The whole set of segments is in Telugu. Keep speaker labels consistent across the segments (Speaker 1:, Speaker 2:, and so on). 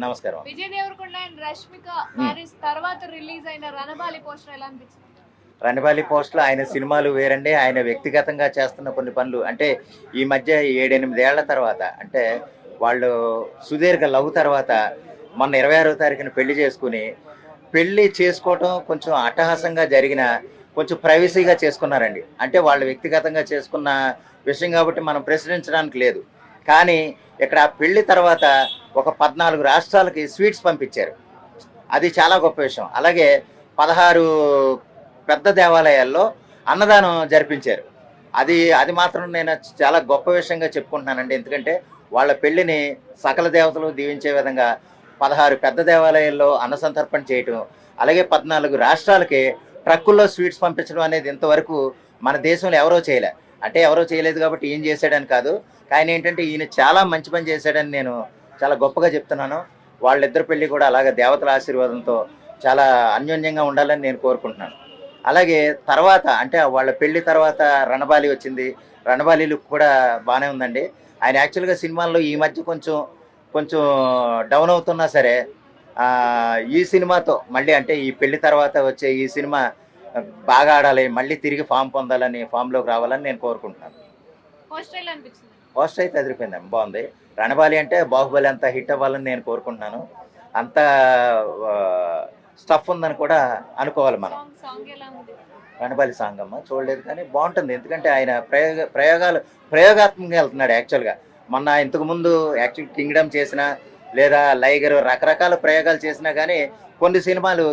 Speaker 1: నమస్కారం.
Speaker 2: విజయ్ దేవరకొండ అండ్ రష్మిక మ్యారేజ్ తర్వాత రిలీజ్ అయిన రణబాలి పోస్టర్ ఎలా అనిపించింది?
Speaker 1: రణబాలి పోస్టులో ఆయన సినిమాలు వేరండి. ఆయన వ్యక్తిగతంగా చేస్తున్న కొన్ని పనులు అంటే ఈ మధ్య 7-8 ఏళ్ల తర్వాత అంటే వాళ్ళు సుదీర్ఘ లవ్ తర్వాత మొన్న 26వ తారీఖున పెళ్లి చేసుకోవటం కొంచెం అట్టహాసంగా జరిగిన కొంచెం ప్రైవసీగా చేసుకున్నారండి. అంటే వాళ్ళు వ్యక్తిగతంగా చేసుకున్న విషయం కాబట్టి మనం ప్రశ్నించడానికి లేదు. కానీ ఇక్కడ పెళ్లి తర్వాత ఒక 14 రాష్ట్రాలకి స్వీట్స్ పంపించారు. అది చాలా గొప్ప విషయం. అలాగే 16 పెద్ద దేవాలయాల్లో అన్నదానం జరిపించారు. అది మాత్రం నేను చాలా గొప్ప విషయంగా చెప్పుకుంటున్నానండి. ఎందుకంటే వాళ్ళ పెళ్లిని సకల దేవతలు దీవించే విధంగా 16 పెద్ద దేవాలయాల్లో అన్నసంతర్పణ చేయటం, అలాగే 14 రాష్ట్రాలకి ట్రక్కుల్లో స్వీట్స్ పంపించడం అనేది ఇంతవరకు మన దేశంలో ఎవరో చేయలేదు కాబట్టి ఏం చేశాడని కాదు. కానీ ఏంటంటే ఈయన చాలా మంచి పని చేశాడని నేను చాలా గొప్పగా చెప్తున్నాను. వాళ్ళిద్దరి పెళ్లి కూడా అలాగే దేవతల ఆశీర్వాదంతో చాలా అన్యోన్యంగా ఉండాలని నేను కోరుకుంటున్నాను. అలాగే తర్వాత అంటే వాళ్ళ పెళ్లి తర్వాత రణబాలి వచ్చింది. రణబాలి లుక్ కూడా బాగానే ఉందండి. ఆయన యాక్చువల్గా సినిమాల్లో ఈ మధ్య కొంచెం డౌన్ అవుతున్నా సరే ఈ సినిమాతో మళ్ళీ అంటే ఈ పెళ్లి తర్వాత వచ్చే ఈ సినిమా బాగా ఆడాలి, మళ్ళీ తిరిగి ఫామ్లోకి రావాలని నేను కోరుకుంటున్నాను. పోస్టర్ అయితే అదిరిపోయిందండి, బాగుంది. రణబాలి అంటే బాహుబలి అంత హిట్ అవ్వాలని నేను కోరుకుంటున్నాను. అంత స్టఫ్ ఉందని కూడా అనుకోవాలి మనం. రణబాలి సాంగ్ అమ్మ చూడలేదు కానీ బాగుంటుంది. ఎందుకంటే ఆయన ప్రయోగాత్మకంగా వెళ్తున్నాడు. యాక్చువల్గా మొన్న ఇంతకుముందు కింగ్డమ్ చేసినా లేదా లైగర్ రకరకాల ప్రయోగాలు చేసినా కానీ కొన్ని సినిమాలు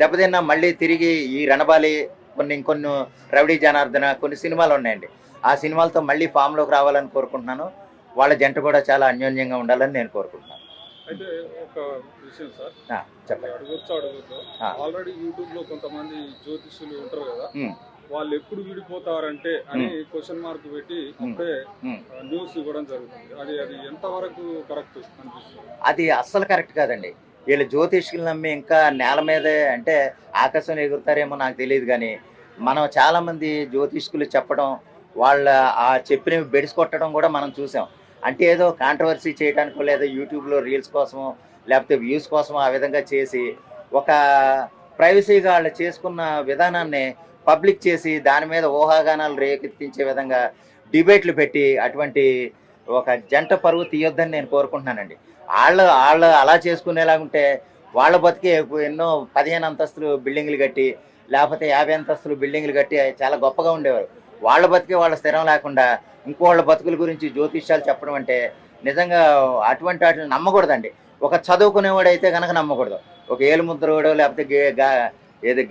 Speaker 1: దెబ్బతిన్నా మళ్ళీ తిరిగి ఈ రణబాలి ఇంకొన్ని రౌడీ జనార్దన కొన్ని సినిమాలు ఉన్నాయండి. ఆ సినిమాలతో మళ్ళీ ఫామ్లోకి రావాలని కోరుకుంటున్నాను. వాళ్ళ జంట కూడా చాలా అన్యోన్యంగా ఉండాలని నేను కోరుకుంటున్నాను.
Speaker 3: అయితే ఒక విషయం సార్,
Speaker 1: చెప్పండి.
Speaker 3: అడగొద్దు ఆల్రెడీ యూట్యూబ్ లో కొంతమంది జ్యోతిష్యులు ఉంటారు కదా, వాళ్ళు ఎప్పుడు విడిపోతారంటే అని క్వశ్చన్ మార్క్ పెట్టి అప్పుడే న్యూస్ ఇవ్వడం జరుగుతుంది. అది ఎంత వరకు కరెక్ట్ అనిపిస్తుంది?
Speaker 1: అది అస్సలు కరెక్ట్ కాదండి. వీళ్ళు జ్యోతిష్యులు నమ్మి ఇంకా నేల మీదే అంటే ఆకాశం ఎగురుతారేమో నాకు తెలియదు. కానీ మనం చాలామంది జ్యోతిష్కులు చెప్పడం, వాళ్ళ ఆ చెప్పినవి బెడిసి కొట్టడం కూడా మనం చూసాం. అంటే ఏదో కాంట్రవర్సీ చేయడానికో లేదా యూట్యూబ్లో రీల్స్ కోసమో లేకపోతే వ్యూస్ కోసమో ఆ విధంగా చేసి ఒక ప్రైవసీగా వాళ్ళు చేసుకున్న విధానాన్ని పబ్లిక్ చేసి దాని మీద ఊహాగానాలు రేకెత్తించే విధంగా డిబేట్లు పెట్టి అటువంటి ఒక జంట పరువు తీయొద్దని నేను కోరుకుంటున్నానండి. వాళ్ళు అలా చేసుకునేలాగుంటే వాళ్ళ బతికి ఎన్నో 15 అంతస్తులు బిల్డింగ్లు కట్టి లేకపోతే 50 అంతస్తులు బిల్డింగ్లు కట్టి చాలా గొప్పగా ఉండేవారు. వాళ్ళ బతికే వాళ్ళ స్థిరం లేకుండా ఇంకోళ్ళ బతుకుల గురించి జ్యోతిష్యాలు చెప్పడం అంటే నిజంగా అటువంటి వాటిని నమ్మకూడదండి. ఒక చదువుకునేవాడు అయితే కనుక నమ్మకూడదు. ఒక ఏలుముద్రవాడో లేకపోతే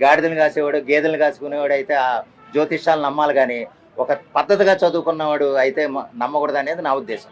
Speaker 1: గాడిదలు కాసేవాడు గేదెలు కాసుకునేవాడు అయితే ఆ జ్యోతిష్యాలు నమ్మాలి. కానీ ఒక పద్ధతిగా చదువుకున్నవాడు అయితే నమ్మకూడదు అనేది నా ఉద్దేశం.